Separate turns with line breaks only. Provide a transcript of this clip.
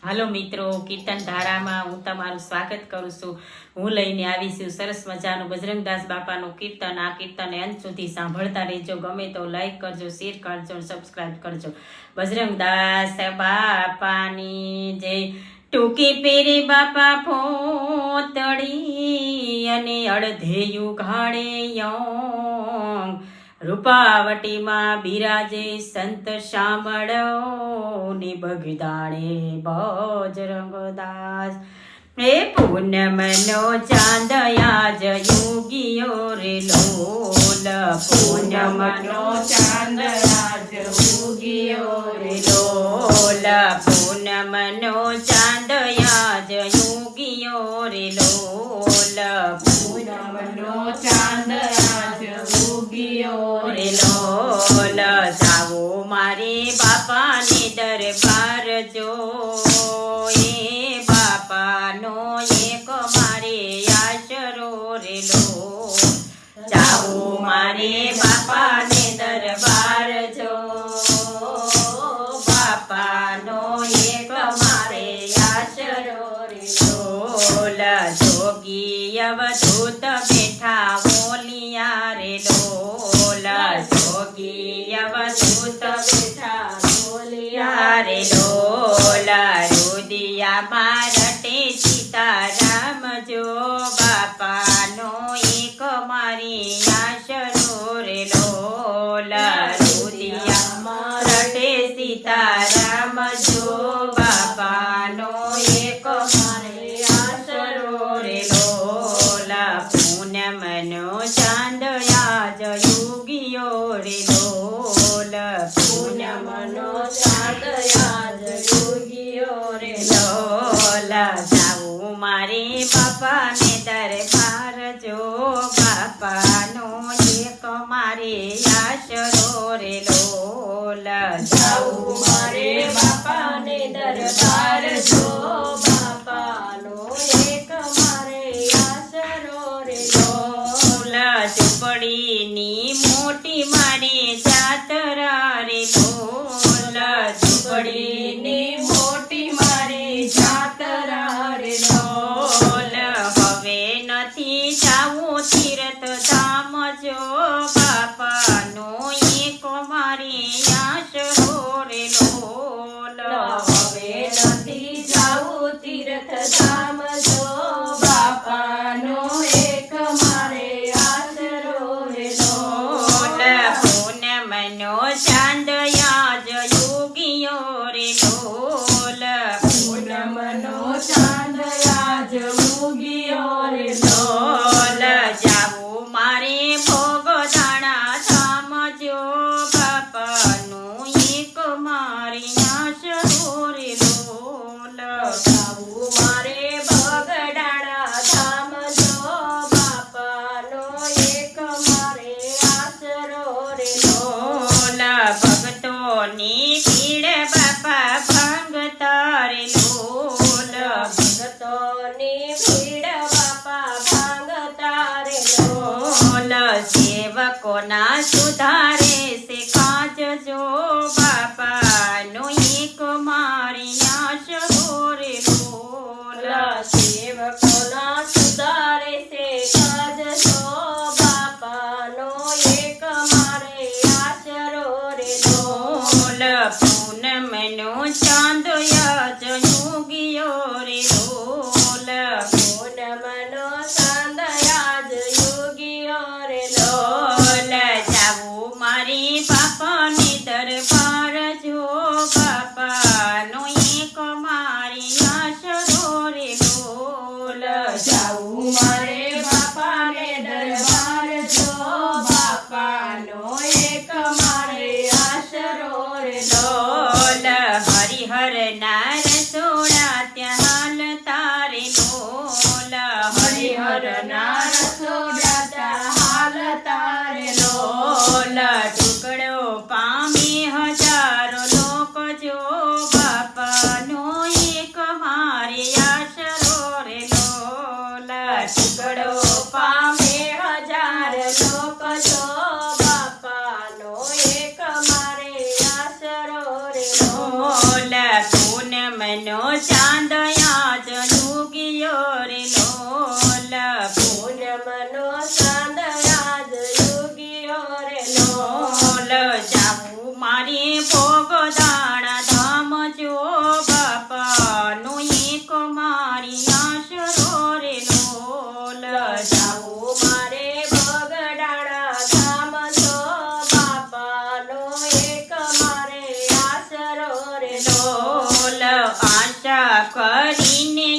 હાલો મિત્રો, કીર્તન ધારામાં હું તમારું સ્વાગત કરું છું। હું લઈને આવી છું સરસ મજાનું બજરંગદાસ બાપાનું કીર્તન। આ કીર્તન અંત સુધી સાંભળતા રહેજો। ગમે તો લાઈક કરજો, શેર કરજો, સબસ્ક્રાઈબ કરજો। બજરંગદાસ બાપાની જય। ટૂંકી પેરી બાપા પોતડી અને અડધેયું ઘાડે યંગ। રૂપાવટીમાં બિરાજે સંત શામળો ને બગદાણે બજરંગદાસ। હે પૂનમનો ચાંદ આજ યુગીઓ રે લોલ। પૂનમનો ચાંદ આજ યુગીઓ રે લોલ। પૂનમનો ચાંદ આજ યુગીઓ રે લોલ। પૂનમનો ચાંદ આજ યુગીઓ રે લોલ। જાવો મારે બાપાને દરબાર જો। એ બાપાનો એક મારે આશરો રે લોલ। જાવો મારે બાપાને દરબાર જો। બાપાનો એક મારે આશરો રે લોલ। જોગી અવધૂત બેઠા બોલિયા રે લોલ। જોગી અવધૂત બેઠા બોલિયા રે લોલ। રુદિયામાં રટે સીતારામ જો। બાપાનો એક મારી આશરો રે લોલ। રુદિયામાં રટે સીતારામ જો। બાપાનો એક મારે આશરો રે લોલ। પૂનમનો ચાંદ આજ યુગીઓ રે લોલ। પૂનમનો ચાંદ આજ યુગીઓ રે લોલ। જાવું મારે બાપાને દરબાર જો। બાપાનો એક મારે આશરો રે લોલ। જાવું મારે બાપાને દરબાર જો। બાપાનો એક મારે આશરો રે લોલ। ઝૂંપડીની મોટી મારી જાતરા રે લોલ। ઝૂંપડીની મોટી મારી જાતરા રે લોલ। હવે નથી જાવું તીર્થ ધામ જો। બાપાનો એક મારી આશરો રે લોલ। હવે નથી જાવું તીર્થ ધામ જો। બાપાનો એક મારે આશરો રે લોલ। પૂનમનો ચાંદ આજ યુગીઓ રે લોલ। પૂનમનો ચાંદ આજ યુગીઓ રે લોલ। જાવું મારે ભોગદાણા ધામ જો। બાપાનું એક મારી આશરો રે લોલ। જાવું મારે ભોગદાણા ધામ જો। બાપાનો એક મારે આશરો રે લોલ। ભક્તોની ભીડ બાપા ભાંગતા રે લોલ। ભક્તોની ભીડ બાપા ભાંગતા રે લોલ। સેવકોના સુધારે છે કાજ જો। બાપાનો એક મારી આશરો રે લોલ। સેવકોના સુધારે છે કાજ જો। બાપાનો એક મારે આશરો રે લોલ। પૂનમનો ચાંદ આજ યુગીઓ રે લોલ। પૂનમનો ચાંદ આજ યુગીઓ રે લોલ। જાવું મારી બાપાને દરબાર જો। બાપાનો એક મારી આશરો રે લોલ। જાવું મારે બાપાને દરબાર જો। બાપાનો એક મારે આશરો રે લોલ। હરિહર ના રસોડા ત્યાં હાલતા રે લોલ। હરિહર ના રસોડા ત્યાં હાલતા રે લોલ। ટુકડો પામી હજારો લોક જો। બાપાનો એક મારે આશરો રે લોલ। ટુકડો પામે હજાર લોક જો। બાપાનો એક મારે આશરો રે લોલ। પૂનમ પૂનમનો ચાંદ આજ યુગ્યો રે લોલ
પૂનમનો ચાંદ આજ યુગ્યો રે
લોલ જાવું મારે ભોગદાણા ધામ જો બાપાનું એક મારી આશરો રે લોલ
જાવું મારે બગડાણા ધામ છો બાપાનો એક મારે આશરો રે
લોલ આશા કરીને